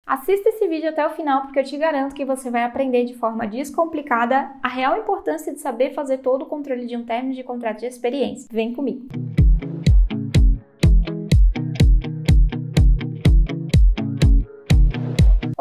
Assista esse vídeo até o final porque eu te garanto que você vai aprender de forma descomplicada a real importância de saber fazer todo o controle de um término de contrato de experiência. Vem comigo!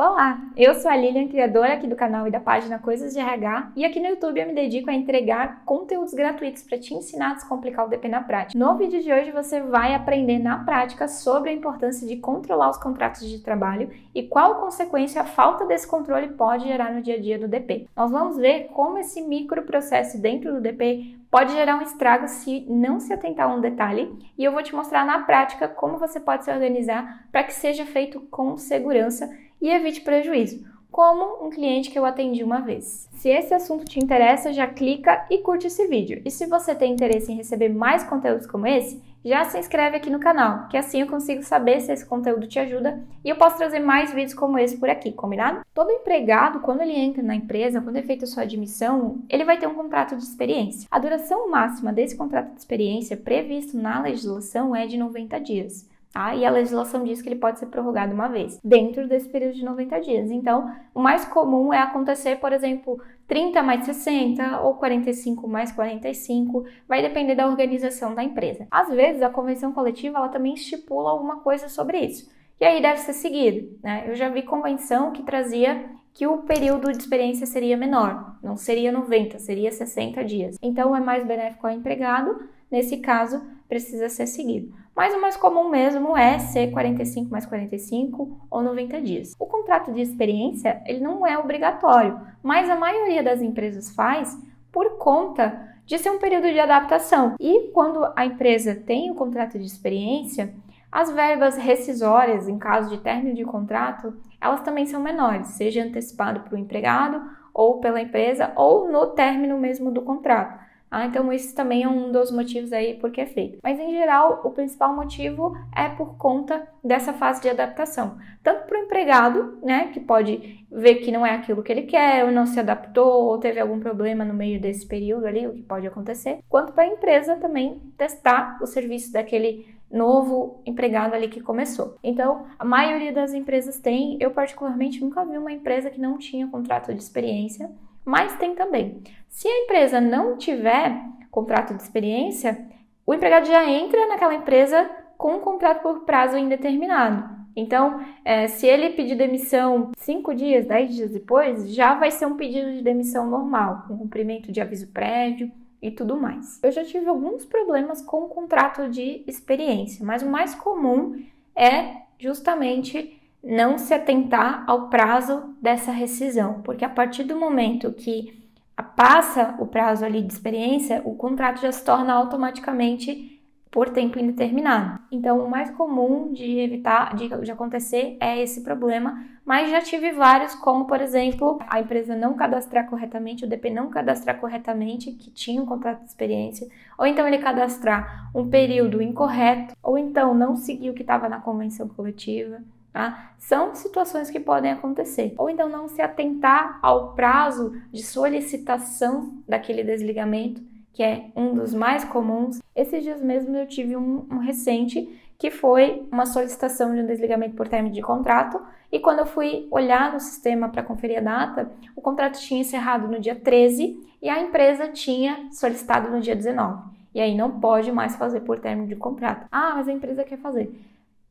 Olá, eu sou a Lilian, criadora aqui do canal e da página Coisas de RH, e aqui no YouTube eu me dedico a entregar conteúdos gratuitos para te ensinar a descomplicar o DP na prática. No vídeo de hoje você vai aprender na prática sobre a importância de controlar os contratos de trabalho e qual consequência a falta desse controle pode gerar no dia a dia do DP. Nós vamos ver como esse microprocesso dentro do DP pode gerar um estrago se não se atentar a um detalhe, e eu vou te mostrar na prática como você pode se organizar para que seja feito com segurança e evite prejuízo, como um cliente que eu atendi uma vez. Se esse assunto te interessa, já clica e curte esse vídeo. E se você tem interesse em receber mais conteúdos como esse, já se inscreve aqui no canal, que assim eu consigo saber se esse conteúdo te ajuda e eu posso trazer mais vídeos como esse por aqui, combinado? Todo empregado, quando ele entra na empresa, quando é feita a sua admissão, ele vai ter um contrato de experiência. A duração máxima desse contrato de experiência previsto na legislação é de 90 dias. E a legislação diz que ele pode ser prorrogado uma vez, dentro desse período de 90 dias. Então, o mais comum é acontecer, por exemplo, 30 mais 60 ou 45 mais 45, vai depender da organização da empresa. Às vezes, a convenção coletiva ela também estipula alguma coisa sobre isso, e aí deve ser seguido, né? Eu já vi convenção que trazia que o período de experiência seria menor, não seria 90, seria 60 dias. Então, é mais benéfico ao empregado, nesse caso, precisa ser seguido. Mas o mais comum mesmo é ser 45 mais 45 ou 90 dias. O contrato de experiência, ele não é obrigatório, mas a maioria das empresas faz por conta de ser um período de adaptação. E quando a empresa tem o contrato de experiência, as verbas rescisórias, em caso de término de contrato, elas também são menores, seja antecipado para o empregado ou pela empresa ou no término mesmo do contrato. Então esse também é um dos motivos aí por que é feito. Mas em geral, o principal motivo é por conta dessa fase de adaptação. Tanto para o empregado, né, que pode ver que não é aquilo que ele quer, ou não se adaptou, ou teve algum problema no meio desse período ali, o que pode acontecer, quanto para a empresa também testar o serviço daquele novo empregado ali que começou. Então, a maioria das empresas tem, eu particularmente nunca vi uma empresa que não tinha contrato de experiência, mas tem também. Se a empresa não tiver contrato de experiência, o empregado já entra naquela empresa com um contrato por prazo indeterminado. Então, se ele pedir demissão 5 dias, 10 dias depois, já vai ser um pedido de demissão normal, com cumprimento de aviso prévio e tudo mais. Eu já tive alguns problemas com o contrato de experiência, mas o mais comum é justamente não se atentar ao prazo dessa rescisão, porque a partir do momento que passa o prazo ali de experiência, o contrato já se torna automaticamente por tempo indeterminado. Então, o mais comum de evitar de acontecer é esse problema, mas já tive vários, como por exemplo, a empresa não cadastrar corretamente, o DP não cadastrar corretamente que tinha um contrato de experiência, ou então ele cadastrar um período incorreto, ou então não seguir o que estava na convenção coletiva. São situações que podem acontecer. Ou então não se atentar ao prazo de solicitação daquele desligamento, que é um dos mais comuns. Esses dias mesmo eu tive um recente que foi uma solicitação de um desligamento por término de contrato, e quando eu fui olhar no sistema para conferir a data, o contrato tinha encerrado no dia 13 e a empresa tinha solicitado no dia 19. E aí não pode mais fazer por término de contrato. Mas a empresa quer fazer.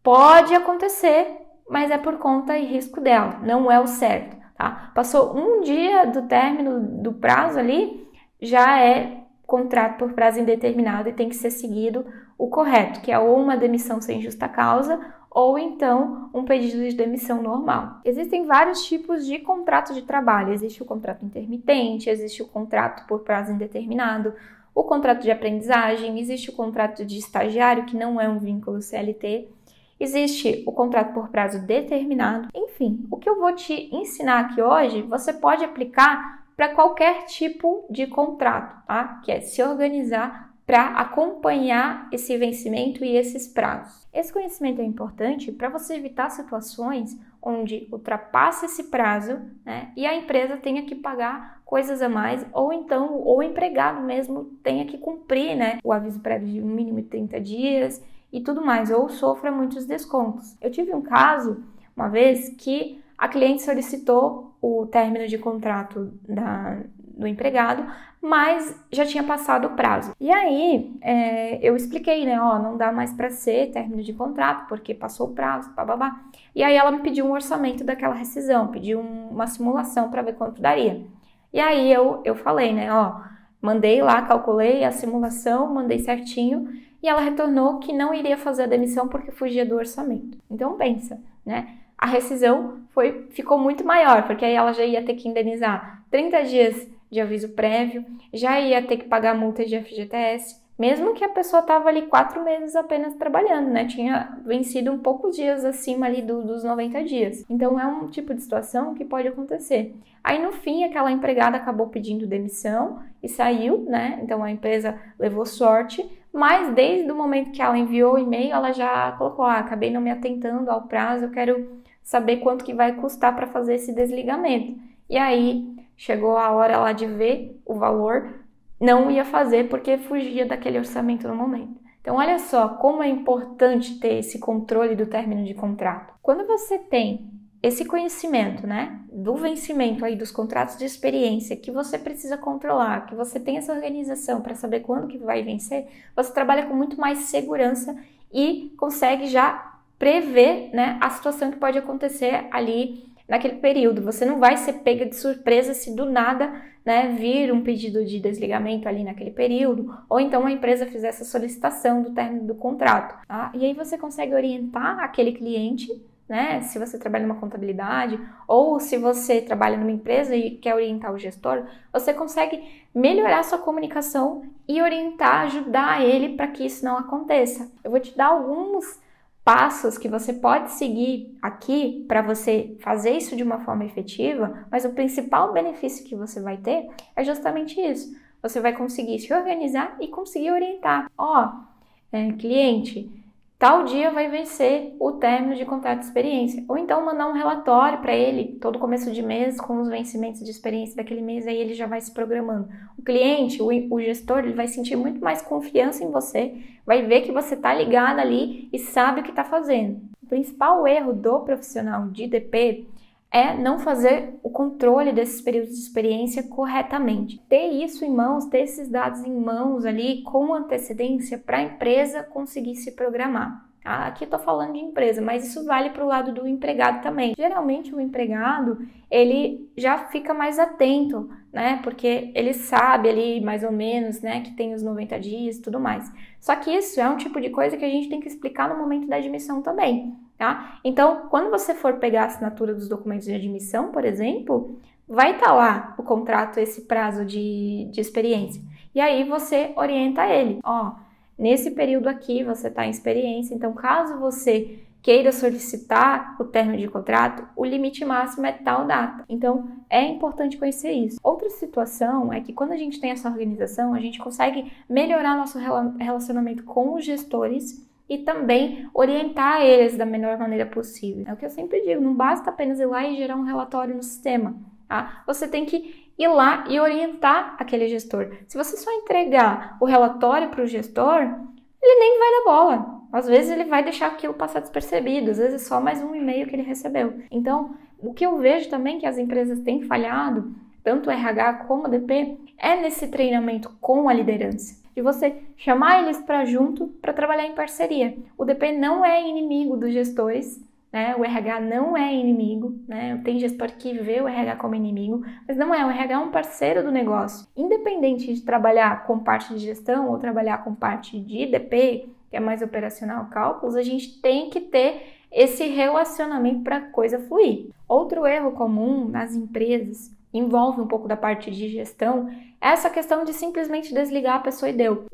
Pode acontecer, mas é por conta e risco dela, não é o certo, tá? Passou um dia do término do prazo ali, já é contrato por prazo indeterminado e tem que ser seguido o correto, que é ou uma demissão sem justa causa ou então um pedido de demissão normal. Existem vários tipos de contrato de trabalho, existe o contrato intermitente, existe o contrato por prazo indeterminado, o contrato de aprendizagem, existe o contrato de estagiário, que não é um vínculo CLT, existe o contrato por prazo determinado. Enfim, o que eu vou te ensinar aqui hoje, você pode aplicar para qualquer tipo de contrato, tá? Que é se organizar para acompanhar esse vencimento e esses prazos. Esse conhecimento é importante para você evitar situações onde ultrapassa esse prazo, né, e a empresa tenha que pagar coisas a mais, ou então o empregado mesmo tenha que cumprir, né, o aviso prévio de no mínimo 30 dias e tudo mais, ou sofra muitos descontos. Eu tive um caso uma vez que a cliente solicitou o término de contrato do empregado, mas já tinha passado o prazo. E aí, eu expliquei, né, não dá mais para ser término de contrato, porque passou o prazo, bababá. E aí ela me pediu um orçamento daquela rescisão, pediu uma simulação para ver quanto daria. E aí eu falei, né, mandei lá, calculei a simulação, mandei certinho, e ela retornou que não iria fazer a demissão porque fugia do orçamento. Então pensa, né? A rescisão ficou muito maior, porque aí ela já ia ter que indenizar 30 dias de aviso prévio, já ia ter que pagar multa de FGTS, mesmo que a pessoa estava ali 4 meses apenas trabalhando, né? Tinha vencido um poucos dias acima ali dos 90 dias. Então é um tipo de situação que pode acontecer. Aí no fim aquela empregada acabou pedindo demissão e saiu, né? Então a empresa levou sorte, mas desde o momento que ela enviou o e-mail, ela já colocou, acabei não me atentando ao prazo, eu quero saber quanto que vai custar para fazer esse desligamento. E aí chegou a hora lá de ver o valor, não ia fazer porque fugia daquele orçamento no momento. Então olha só como é importante ter esse controle do término de contrato. Quando você tem esse conhecimento, né, do vencimento aí dos contratos de experiência que você precisa controlar, que você tem essa organização para saber quando que vai vencer, você trabalha com muito mais segurança e consegue já prever, né, a situação que pode acontecer ali naquele período. Você não vai ser pega de surpresa se do nada, né, vir um pedido de desligamento ali naquele período, ou então a empresa fizer essa solicitação do término do contrato. Tá? E aí você consegue orientar aquele cliente, né, se você trabalha numa contabilidade, ou se você trabalha numa empresa e quer orientar o gestor, você consegue melhorar sua comunicação e orientar, ajudar ele para que isso não aconteça. Eu vou te dar alguns passos que você pode seguir aqui para você fazer isso de uma forma efetiva, mas o principal benefício que você vai ter é justamente isso. Você vai conseguir se organizar e conseguir orientar. Cliente, tal dia vai vencer o término de contrato de experiência. Ou então mandar um relatório para ele todo começo de mês com os vencimentos de experiência daquele mês, aí ele já vai se programando. O cliente, o gestor, ele vai sentir muito mais confiança em você, vai ver que você está ligado ali e sabe o que está fazendo. O principal erro do profissional de DP é não fazer o controle desses períodos de experiência corretamente. Ter isso em mãos, ter esses dados em mãos ali com antecedência para a empresa conseguir se programar. Aqui eu tô falando de empresa, mas isso vale para o lado do empregado também. Geralmente o empregado, ele já fica mais atento, né? Porque ele sabe ali mais ou menos, né, que tem os 90 dias e tudo mais. Só que isso é um tipo de coisa que a gente tem que explicar no momento da admissão também, tá? Então, quando você for pegar a assinatura dos documentos de admissão, por exemplo, vai estar lá o contrato, esse prazo de experiência. E aí você orienta ele, nesse período aqui você está em experiência, então caso você queira solicitar o término de contrato, o limite máximo é tal data. Então é importante conhecer isso. Outra situação é que quando a gente tem essa organização, a gente consegue melhorar nosso relacionamento com os gestores e também orientar eles da melhor maneira possível. É o que eu sempre digo, não basta apenas ir lá e gerar um relatório no sistema. Tá? Você tem que ir lá e orientar aquele gestor. Se você só entregar o relatório para o gestor, ele nem vai dar bola. Às vezes ele vai deixar aquilo passar despercebido, às vezes é só mais um e-mail que ele recebeu. Então, o que eu vejo também que as empresas têm falhado, tanto o RH como o DP, é nesse treinamento com a liderança. De você chamar eles para junto para trabalhar em parceria. O DP não é inimigo dos gestores, né? O RH não é inimigo, né? Tem gestor que vê o RH como inimigo, mas não é. O RH é um parceiro do negócio. Independente de trabalhar com parte de gestão ou trabalhar com parte de DP, que é mais operacional, cálculos, a gente tem que ter esse relacionamento para a coisa fluir. Outro erro comum nas empresas, envolve um pouco da parte de gestão, é essa questão de simplesmente desligar a pessoa e deu.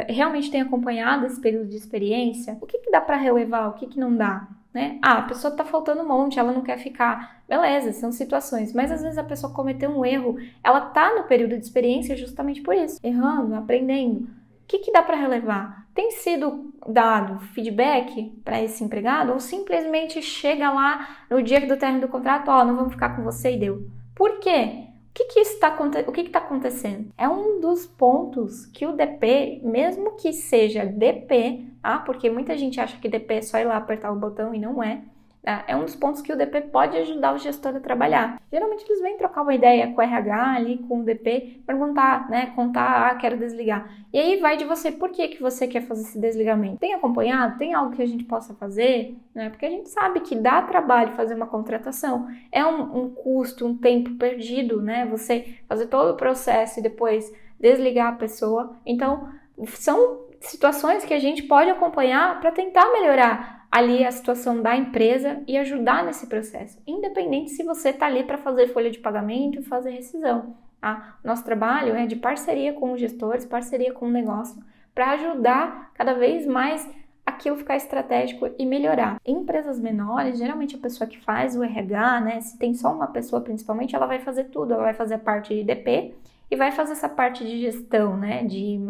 Realmente tem acompanhado esse período de experiência? O que dá para relevar, o que não dá? Né? A pessoa tá faltando um monte, ela não quer ficar. Beleza, são situações, mas às vezes a pessoa cometeu um erro, ela tá no período de experiência justamente por isso, errando, aprendendo. O que dá para relevar? Tem sido dado feedback para esse empregado ou simplesmente chega lá no dia do término do contrato, não vamos ficar com você e deu? Por quê? O que está acontecendo? É um dos pontos que o DP, mesmo que seja DP, porque muita gente acha que DP é só ir lá apertar o botão e não é. Tá? É um dos pontos que o DP pode ajudar o gestor a trabalhar. Geralmente eles vêm trocar uma ideia com o RH ali, com o DP, perguntar, né, contar, quero desligar. E aí vai de você, por que você quer fazer esse desligamento? Tem acompanhado? Tem algo que a gente possa fazer? Né? Porque a gente sabe que dá trabalho fazer uma contratação. É um custo, um tempo perdido, né? Você fazer todo o processo e depois desligar a pessoa. Então, são situações que a gente pode acompanhar para tentar melhorar ali a situação da empresa e ajudar nesse processo, independente se você está ali para fazer folha de pagamento e fazer rescisão. Tá? Nosso trabalho é de parceria com os gestores, parceria com o negócio, para ajudar cada vez mais aquilo ficar estratégico e melhorar. Em empresas menores, geralmente a pessoa que faz o RH, né, se tem só uma pessoa principalmente, ela vai fazer tudo, ela vai fazer a parte de DP, e vai fazer essa parte de gestão, né,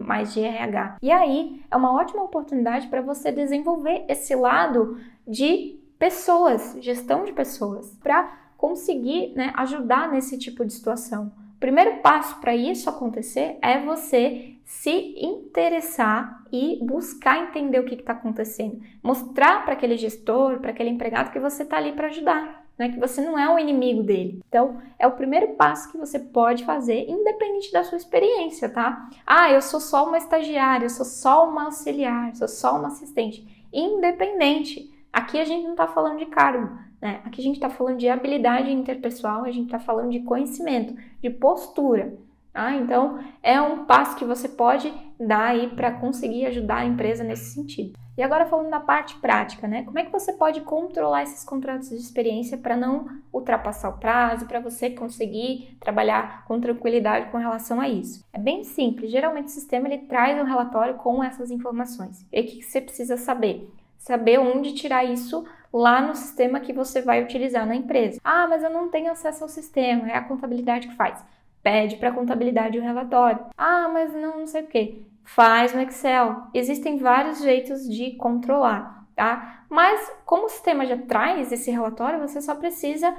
mais de RH. E aí é uma ótima oportunidade para você desenvolver esse lado de pessoas, gestão de pessoas, para conseguir, né, ajudar nesse tipo de situação. O primeiro passo para isso acontecer é você se interessar e buscar entender o que está acontecendo. Mostrar para aquele gestor, para aquele empregado que você está ali para ajudar. Que você não é o inimigo dele. Então, é o primeiro passo que você pode fazer, independente da sua experiência, tá? Ah, eu sou só uma estagiária, eu sou só uma auxiliar, eu sou só uma assistente. Independente. Aqui a gente não está falando de cargo, né? Aqui a gente está falando de habilidade interpessoal, a gente está falando de conhecimento, de postura. Tá? Então, é um passo que você pode dar aí para conseguir ajudar a empresa nesse sentido. E agora falando da parte prática, né? Como é que você pode controlar esses contratos de experiência para não ultrapassar o prazo, para você conseguir trabalhar com tranquilidade com relação a isso? É bem simples. Geralmente o sistema ele traz um relatório com essas informações. E o que você precisa saber? Saber onde tirar isso lá no sistema que você vai utilizar na empresa. Ah, mas eu não tenho acesso ao sistema, é a contabilidade que faz. Pede para a contabilidade o relatório. Ah, mas não sei o quê. Faz no Excel. Existem vários jeitos de controlar, tá? Mas como o sistema já traz esse relatório, você só precisa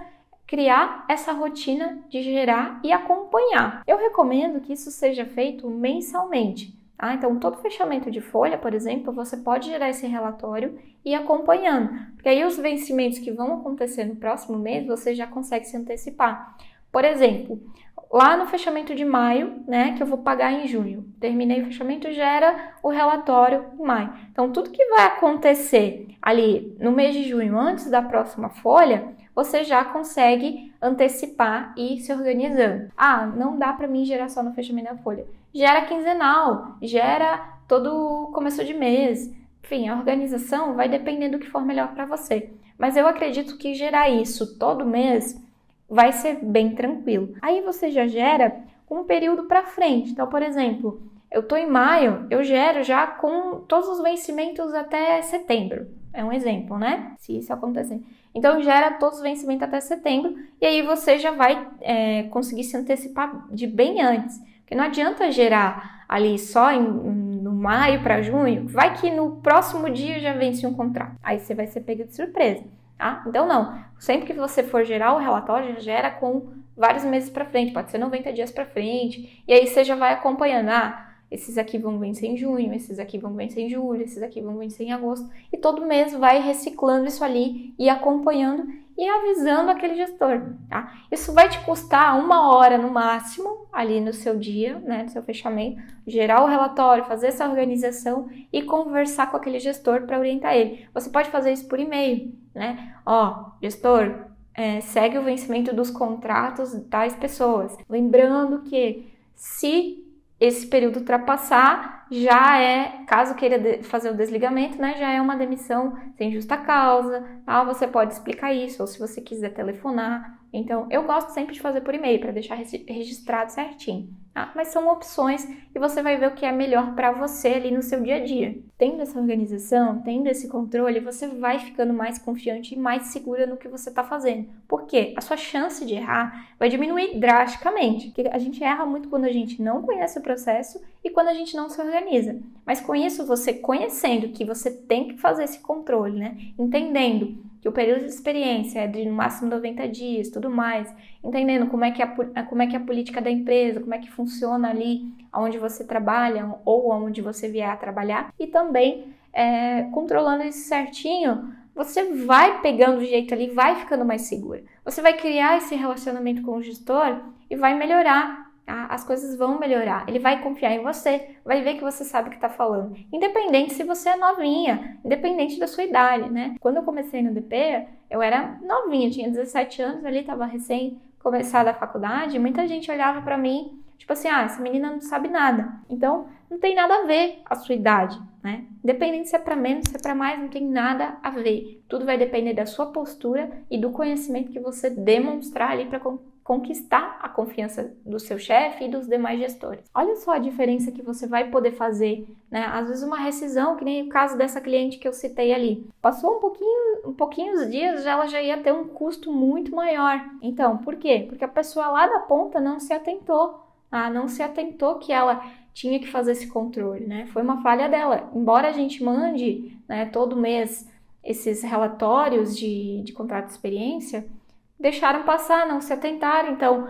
criar essa rotina de gerar e acompanhar. Eu recomendo que isso seja feito mensalmente. Tá? Então, todo fechamento de folha, por exemplo, você pode gerar esse relatório e ir acompanhando. Porque aí os vencimentos que vão acontecer no próximo mês, você já consegue se antecipar. Por exemplo, lá no fechamento de maio, né, que eu vou pagar em junho. Terminei o fechamento, gera o relatório em maio. Então, tudo que vai acontecer ali no mês de junho, antes da próxima folha, você já consegue antecipar e ir se organizando. Ah, não dá para mim gerar só no fechamento da folha. Gera quinzenal, gera todo começo de mês. Enfim, a organização vai dependendo do que for melhor para você. Mas eu acredito que gerar isso todo mês vai ser bem tranquilo. Aí você já gera um período para frente. Então, por exemplo, eu estou em maio, eu gero já com todos os vencimentos até setembro. É um exemplo, né? Se isso acontecer. Então, gera todos os vencimentos até setembro e aí você já vai conseguir se antecipar de bem antes. Porque não adianta gerar ali só no maio para junho, vai que no próximo dia já vence um contrato. Aí você vai ser pego de surpresa. Tá? Então, não. Sempre que você for gerar o relatório, já gera com vários meses para frente. Pode ser 90 dias para frente. E aí você já vai acompanhando. Ah, esses aqui vão vencer em junho, esses aqui vão vencer em julho, esses aqui vão vencer em agosto. E todo mês vai reciclando isso ali e acompanhando e avisando aquele gestor. Tá? Isso vai te custar 1 hora no máximo ali no seu dia, né, no seu fechamento, gerar o relatório, fazer essa organização e conversar com aquele gestor para orientar ele. Você pode fazer isso por e-mail, né? Ó, gestor, segue o vencimento dos contratos de tais pessoas. Lembrando que se esse período ultrapassar, já caso queira fazer o desligamento, né, já é uma demissão sem justa causa, tá? Você pode explicar isso, ou se você quiser telefonar. Então, eu gosto sempre de fazer por e-mail, para deixar registrado certinho, tá? Mas são opções e você vai ver o que é melhor para você ali no seu dia a dia. Tendo essa organização, tendo esse controle, você vai ficando mais confiante e mais segura no que você está fazendo. Por quê? A sua chance de errar vai diminuir drasticamente. Porque a gente erra muito quando a gente não conhece o processo e quando a gente não se organiza. Mas com isso, você conhecendo que você tem que fazer esse controle, né? Entendendo que o período de experiência é de no máximo 90 dias, tudo mais, entendendo como é que é a política da empresa, como é que funciona ali onde você trabalha ou onde você vier a trabalhar, e também controlando isso certinho, você vai pegando o jeito ali, vai ficando mais segura. Você vai criar esse relacionamento com o gestor e vai melhorar. As coisas vão melhorar, ele vai confiar em você, vai ver que você sabe o que está falando, independente se você é novinha, independente da sua idade, né? Quando eu comecei no DP, eu era novinha, tinha 17 anos ali, estava recém começada a faculdade, e muita gente olhava para mim, tipo assim, essa menina não sabe nada. Então, não tem nada a ver a sua idade, né? Independente se é para menos, se é para mais, não tem nada a ver. Tudo vai depender da sua postura e do conhecimento que você demonstrar ali para conquistar a confiança do seu chefe e dos demais gestores. Olha só a diferença que você vai poder fazer, né? Às vezes uma rescisão, que nem o caso dessa cliente que eu citei ali. Passou um pouquinho os dias, ela já ia ter um custo muito maior. Então, por quê? Porque a pessoa lá da ponta não se atentou. Não se atentou que ela tinha que fazer esse controle, né? Foi uma falha dela. Embora a gente mande, né, todo mês esses relatórios de contrato de experiência, deixaram passar, não se atentaram. Então,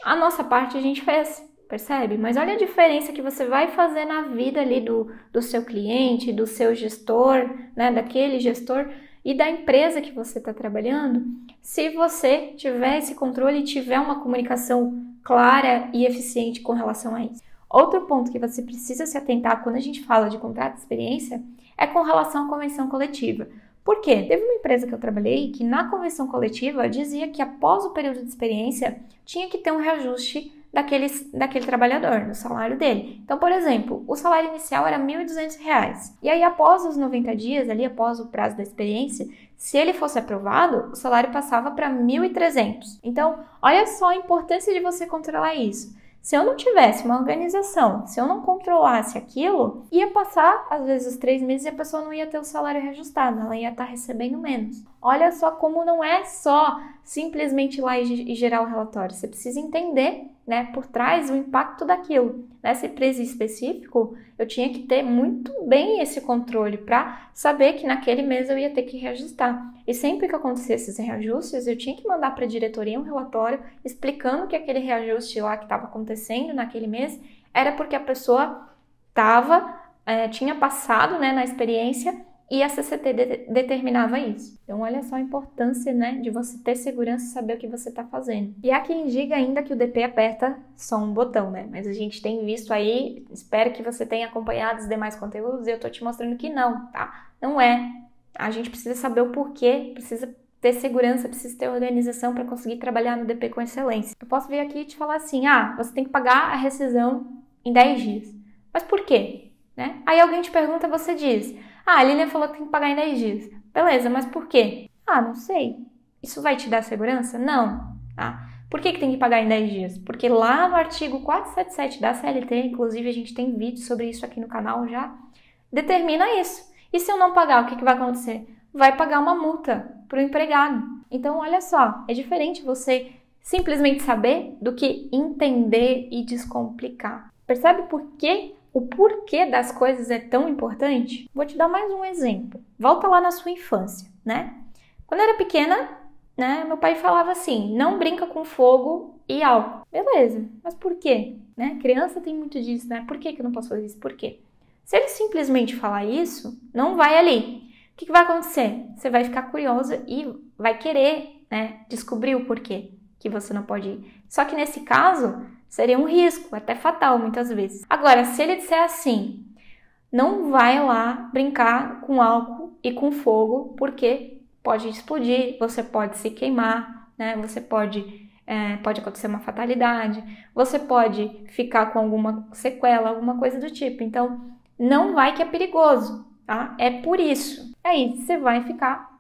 a nossa parte a gente fez, percebe? Mas olha a diferença que você vai fazer na vida ali do seu cliente, do seu gestor, né, daquele gestor e da empresa que você está trabalhando, se você tiver esse controle e tiver uma comunicação clara e eficiente com relação a isso. Outro ponto que você precisa se atentar quando a gente fala de contrato de experiência é com relação à convenção coletiva. Por quê? Teve uma empresa que eu trabalhei que na convenção coletiva dizia que após o período de experiência tinha que ter um reajuste daquele trabalhador, no salário dele. Então, por exemplo, o salário inicial era R$ 1.200. E aí, após os 90 dias, ali após o prazo da experiência, se ele fosse aprovado, o salário passava para R$ 1.300. Então, olha só a importância de você controlar isso. Se eu não tivesse uma organização, se eu não controlasse aquilo, ia passar, às vezes, os 3 meses e a pessoa não ia ter o salário reajustado, ela ia estar recebendo menos. Olha só como não é só simplesmente ir lá e gerar o relatório. Você precisa entender, né, por trás o impacto daquilo. Nessa empresa específico, eu tinha que ter muito bem esse controle para saber que naquele mês eu ia ter que reajustar. E sempre que acontecesse esses reajustes, eu tinha que mandar para a diretoria um relatório explicando que aquele reajuste lá que estava acontecendo naquele mês era porque a pessoa tinha passado, né, na experiência e a CCT determinava isso. Então, olha só a importância, né, de você ter segurança e saber o que você está fazendo. E há quem diga ainda que o DP aperta só um botão, né? Mas a gente tem visto aí, espero que você tenha acompanhado os demais conteúdos e eu tô te mostrando que não, tá? Não é. A gente precisa saber o porquê, precisa ter segurança, precisa ter organização para conseguir trabalhar no DP com excelência. Eu posso vir aqui e te falar assim, você tem que pagar a rescisão em 10 dias. Mas por quê? Né? Aí alguém te pergunta, você diz, a Lilian falou que tem que pagar em 10 dias. Beleza, mas por quê? Não sei. Isso vai te dar segurança? Não. Tá? Por que tem que pagar em 10 dias? Porque lá no artigo 477 da CLT, inclusive a gente tem vídeo sobre isso aqui no canal já, determina isso. E se eu não pagar, o que vai acontecer? Vai pagar uma multa para o empregado. Então, olha só, é diferente você simplesmente saber do que entender e descomplicar. Percebe o porquê das coisas é tão importante? Vou te dar mais um exemplo. Volta lá na sua infância, né? Quando eu era pequena, né, meu pai falava assim, não brinca com fogo e álcool. Beleza, mas por quê? Né? Criança tem muito disso, né? Por que eu não posso fazer isso? Por quê? Se ele simplesmente falar isso, não vai ali. O que vai acontecer? Você vai ficar curiosa e vai querer, né, descobrir o porquê que você não pode ir. Só que nesse caso, seria um risco, até fatal muitas vezes. Agora, se ele disser assim, não vai lá brincar com álcool e com fogo, porque pode explodir, você pode se queimar, né? Você pode acontecer uma fatalidade, você pode ficar com alguma sequela, alguma coisa do tipo. Então, não vai que é perigoso, tá? É por isso. Aí você vai ficar,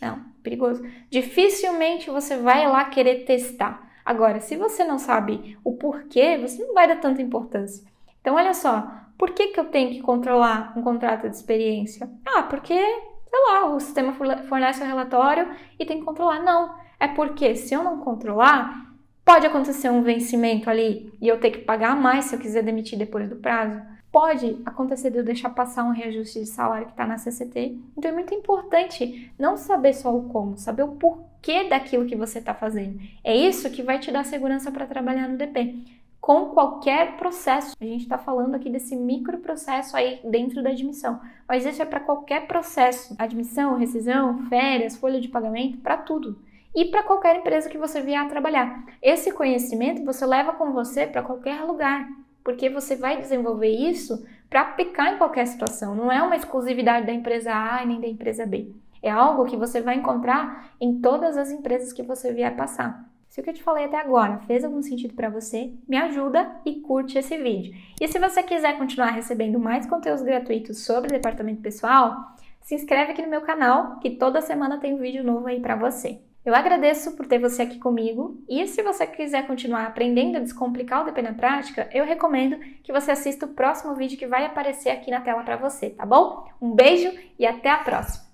não, perigoso. Dificilmente você vai lá querer testar. Agora, se você não sabe o porquê, você não vai dar tanta importância. Então, olha só, por que eu tenho que controlar um contrato de experiência? Porque, sei lá, o sistema fornece um relatório e tem que controlar. Não, é porque se eu não controlar, pode acontecer um vencimento ali e eu ter que pagar mais se eu quiser demitir depois do prazo. Pode acontecer de eu deixar passar um reajuste de salário que está na CCT. Então, é muito importante não saber só o como, saber o porquê daquilo que você está fazendo. É isso que vai te dar segurança para trabalhar no DP. com qualquer processo. A gente está falando aqui desse microprocesso aí dentro da admissão, mas isso é para qualquer processo. Admissão, rescisão, férias, folha de pagamento, para tudo. E para qualquer empresa que você vier a trabalhar. Esse conhecimento você leva com você para qualquer lugar, porque você vai desenvolver isso para aplicar em qualquer situação. Não é uma exclusividade da empresa A e nem da empresa B. É algo que você vai encontrar em todas as empresas que você vier passar. Se o que eu te falei até agora fez algum sentido para você, me ajuda e curte esse vídeo. E se você quiser continuar recebendo mais conteúdos gratuitos sobre departamento pessoal, se inscreve aqui no meu canal, que toda semana tem um vídeo novo aí para você. Eu agradeço por ter você aqui comigo e se você quiser continuar aprendendo a descomplicar o DP na prática, eu recomendo que você assista o próximo vídeo que vai aparecer aqui na tela para você, tá bom? Um beijo e até a próxima!